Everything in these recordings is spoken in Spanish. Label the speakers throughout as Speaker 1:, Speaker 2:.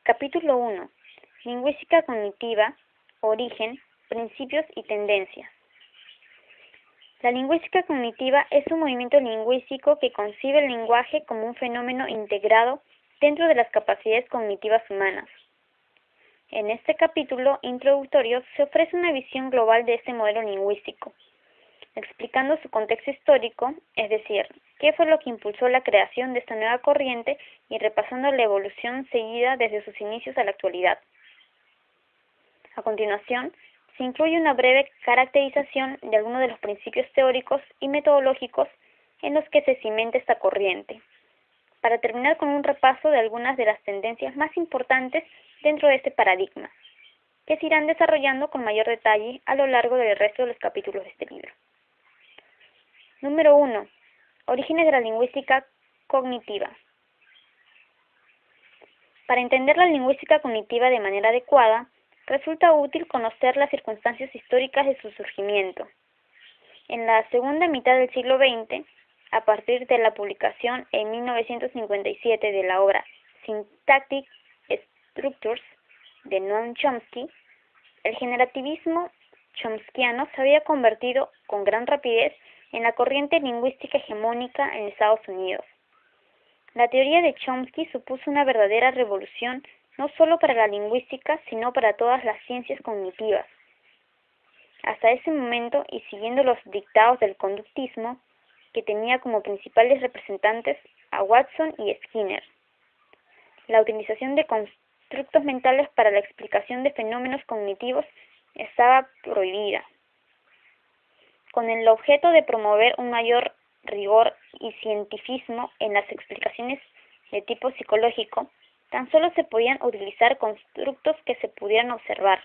Speaker 1: Capítulo 1. Lingüística cognitiva, origen, principios y tendencias. La lingüística cognitiva es un movimiento lingüístico que concibe el lenguaje como un fenómeno integrado dentro de las capacidades cognitivas humanas. En este capítulo introductorio se ofrece una visión global de este modelo lingüístico, explicando su contexto histórico, es decir, qué fue lo que impulsó la creación de esta nueva corriente y repasando la evolución seguida desde sus inicios a la actualidad. A continuación, se incluye una breve caracterización de algunos de los principios teóricos y metodológicos en los que se cimenta esta corriente, para terminar con un repaso de algunas de las tendencias más importantes dentro de este paradigma, que se irán desarrollando con mayor detalle a lo largo del resto de los capítulos de este libro. Número 1. Orígenes de la lingüística cognitiva. Para entender la lingüística cognitiva de manera adecuada, resulta útil conocer las circunstancias históricas de su surgimiento. En la segunda mitad del siglo XX, a partir de la publicación en 1957 de la obra Syntactic Structures de Noam Chomsky, el generativismo chomskiano se había convertido con gran rapidez en la corriente lingüística hegemónica en Estados Unidos. La teoría de Chomsky supuso una verdadera revolución no solo para la lingüística, sino para todas las ciencias cognitivas. Hasta ese momento, y siguiendo los dictados del conductismo, que tenía como principales representantes a Watson y Skinner, la utilización de constructos mentales para la explicación de fenómenos cognitivos estaba prohibida, con el objeto de promover un mayor rigor y cientificismo en las explicaciones de tipo psicológico. Tan solo se podían utilizar constructos que se pudieran observar.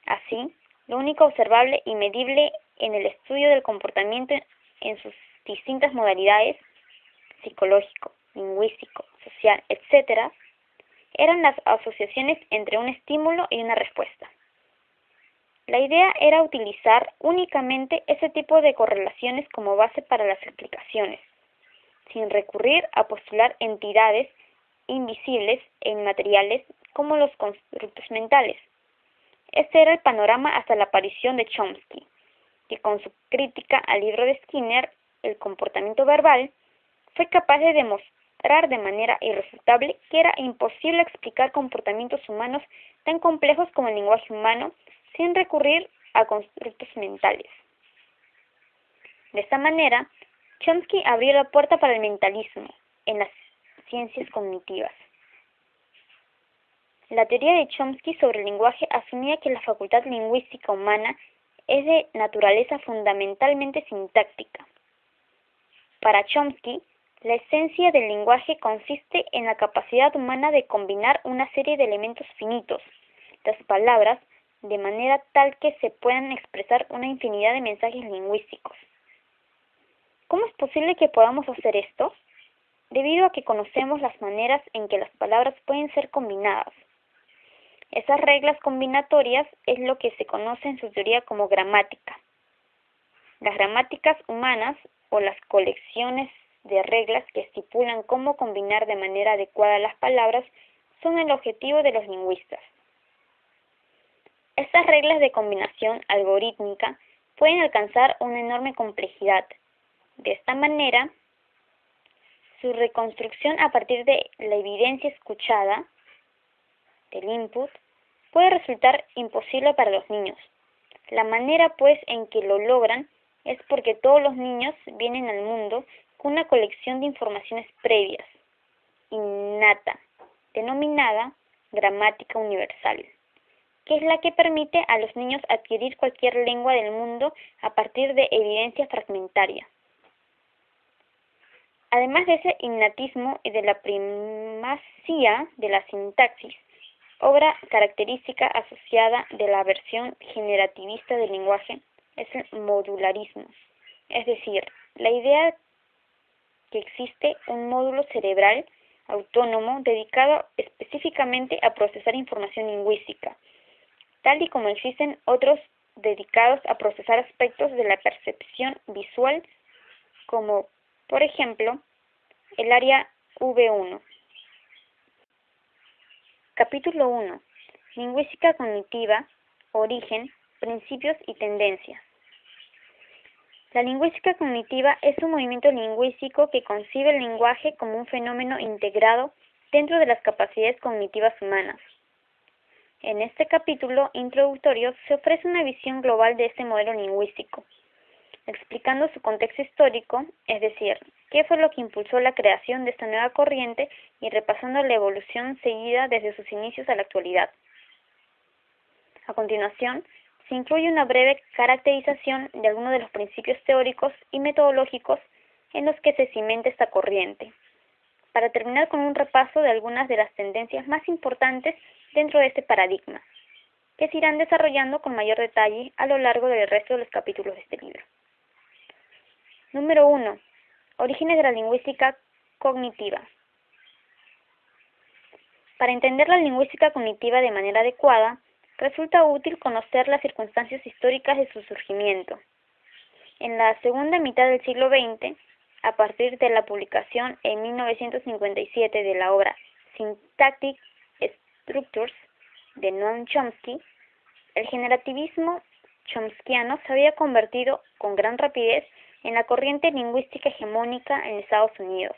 Speaker 1: Así, lo único observable y medible en el estudio del comportamiento en sus distintas modalidades, psicológico, lingüístico, social, etc., eran las asociaciones entre un estímulo y una respuesta. La idea era utilizar únicamente ese tipo de correlaciones como base para las explicaciones, sin recurrir a postular entidades invisibles e inmateriales como los constructos mentales. Este era el panorama hasta la aparición de Chomsky, que con su crítica al libro de Skinner, El comportamiento verbal, fue capaz de demostrar de manera irrefutable que era imposible explicar comportamientos humanos tan complejos como el lenguaje humano sin recurrir a constructos mentales. De esta manera, Chomsky abrió la puerta para el mentalismo en las ciencias cognitivas. La teoría de Chomsky sobre el lenguaje asumía que la facultad lingüística humana es de naturaleza fundamentalmente sintáctica. Para Chomsky, la esencia del lenguaje consiste en la capacidad humana de combinar una serie de elementos finitos, las palabras, de manera tal que se puedan expresar una infinidad de mensajes lingüísticos. ¿Cómo es posible que podamos hacer esto? Debido a que conocemos las maneras en que las palabras pueden ser combinadas. Esas reglas combinatorias es lo que se conoce en su teoría como gramática. Las gramáticas humanas, o las colecciones de reglas que estipulan cómo combinar de manera adecuada las palabras, son el objetivo de los lingüistas. Estas reglas de combinación algorítmica pueden alcanzar una enorme complejidad. De esta manera, su reconstrucción a partir de la evidencia escuchada, del input, puede resultar imposible para los niños. La manera, pues, en que lo logran es porque todos los niños vienen al mundo con una colección de informaciones previas, innata, denominada gramática universal, que es la que permite a los niños adquirir cualquier lengua del mundo a partir de evidencia fragmentaria. Además de ese innatismo y de la primacía de la sintaxis, obra característica asociada de la versión generativista del lenguaje es el modularismo, es decir, la idea que existe un módulo cerebral autónomo dedicado específicamente a procesar información lingüística, tal y como existen otros dedicados a procesar aspectos de la percepción visual, como, por ejemplo, el área V1. Capítulo 1. Lingüística cognitiva, origen, principios y tendencias. La lingüística cognitiva es un movimiento lingüístico que concibe el lenguaje como un fenómeno integrado dentro de las capacidades cognitivas humanas. En este capítulo introductorio se ofrece una visión global de este modelo lingüístico, explicando su contexto histórico, es decir, qué fue lo que impulsó la creación de esta nueva corriente y repasando la evolución seguida desde sus inicios a la actualidad. A continuación, se incluye una breve caracterización de algunos de los principios teóricos y metodológicos en los que se cimenta esta corriente, para terminar con un repaso de algunas de las tendencias más importantes dentro de este paradigma, que se irán desarrollando con mayor detalle a lo largo del resto de los capítulos de este libro. Número 1. Orígenes de la lingüística cognitiva. Para entender la lingüística cognitiva de manera adecuada, resulta útil conocer las circunstancias históricas de su surgimiento. En la segunda mitad del siglo XX, a partir de la publicación en 1957 de la obra Syntactic Structures de Noam Chomsky, el generativismo chomskiano se había convertido con gran rapidez en la corriente lingüística hegemónica en Estados Unidos.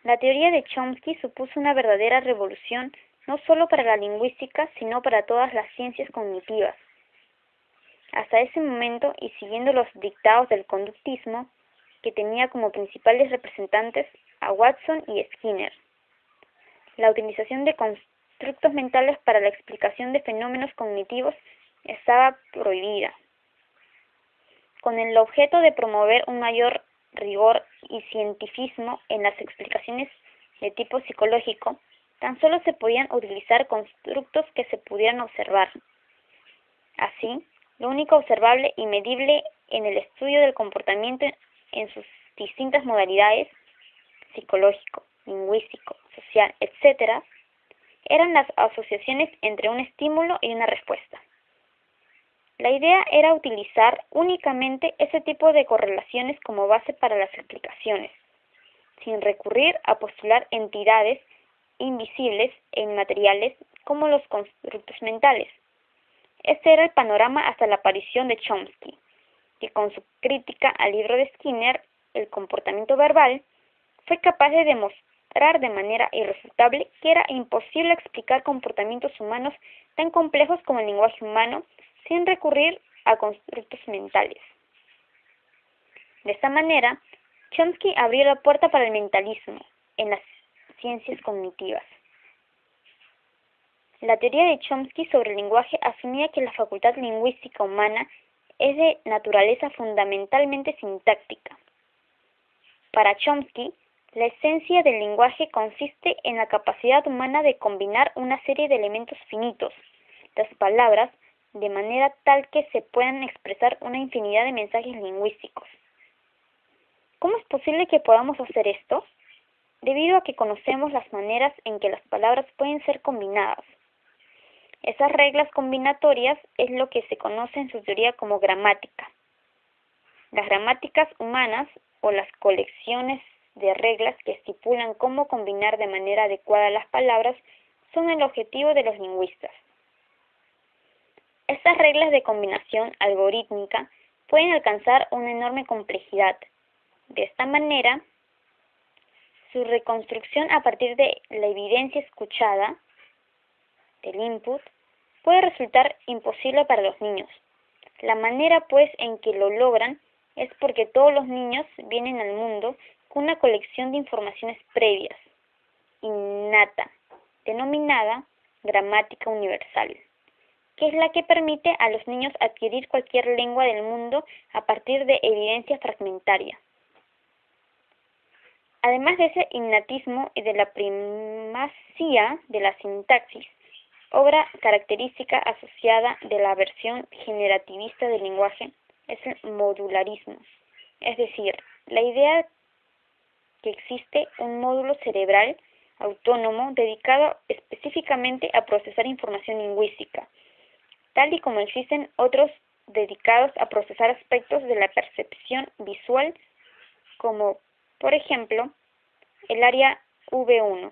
Speaker 1: La teoría de Chomsky supuso una verdadera revolución no solo para la lingüística, sino para todas las ciencias cognitivas. Hasta ese momento, y siguiendo los dictados del conductismo, que tenía como principales representantes a Watson y Skinner, la utilización de constructos mentales para la explicación de fenómenos cognitivos estaba prohibida, con el objeto de promover un mayor rigor y cientificismo en las explicaciones de tipo psicológico. Tan solo se podían utilizar constructos que se pudieran observar. Así, lo único observable y medible en el estudio del comportamiento en sus distintas modalidades, psicológico, lingüístico, social, etc., eran las asociaciones entre un estímulo y una respuesta. La idea era utilizar únicamente ese tipo de correlaciones como base para las explicaciones, sin recurrir a postular entidades invisibles e inmateriales como los constructos mentales. Este era el panorama hasta la aparición de Chomsky, que con su crítica al libro de Skinner, El comportamiento verbal, fue capaz de demostrar de manera irrefutable que era imposible explicar comportamientos humanos tan complejos como el lenguaje humano sin recurrir a constructos mentales. De esta manera, Chomsky abrió la puerta para el mentalismo en las ciencias cognitivas. La teoría de Chomsky sobre el lenguaje asumía que la facultad lingüística humana es de naturaleza fundamentalmente sintáctica. Para Chomsky, la esencia del lenguaje consiste en la capacidad humana de combinar una serie de elementos finitos, las palabras, de manera tal que se puedan expresar una infinidad de mensajes lingüísticos. ¿Cómo es posible que podamos hacer esto? Debido a que conocemos las maneras en que las palabras pueden ser combinadas. Esas reglas combinatorias es lo que se conoce en su teoría como gramática. Las gramáticas humanas, o las colecciones de reglas que estipulan cómo combinar de manera adecuada las palabras, son el objetivo de los lingüistas. Estas reglas de combinación algorítmica pueden alcanzar una enorme complejidad. De esta manera, su reconstrucción a partir de la evidencia escuchada, del input, puede resultar imposible para los niños. La manera, pues, en que lo logran es porque todos los niños vienen al mundo con una colección de informaciones previas, innata, denominada gramática universal, que es la que permite a los niños adquirir cualquier lengua del mundo a partir de evidencia fragmentaria. Además de ese innatismo y de la primacía de la sintaxis, obra característica asociada de la versión generativista del lenguaje es el modularismo, es decir, la idea que existe un módulo cerebral autónomo dedicado específicamente a procesar información lingüística, tal y como existen otros dedicados a procesar aspectos de la percepción visual, como, por ejemplo, el área V1.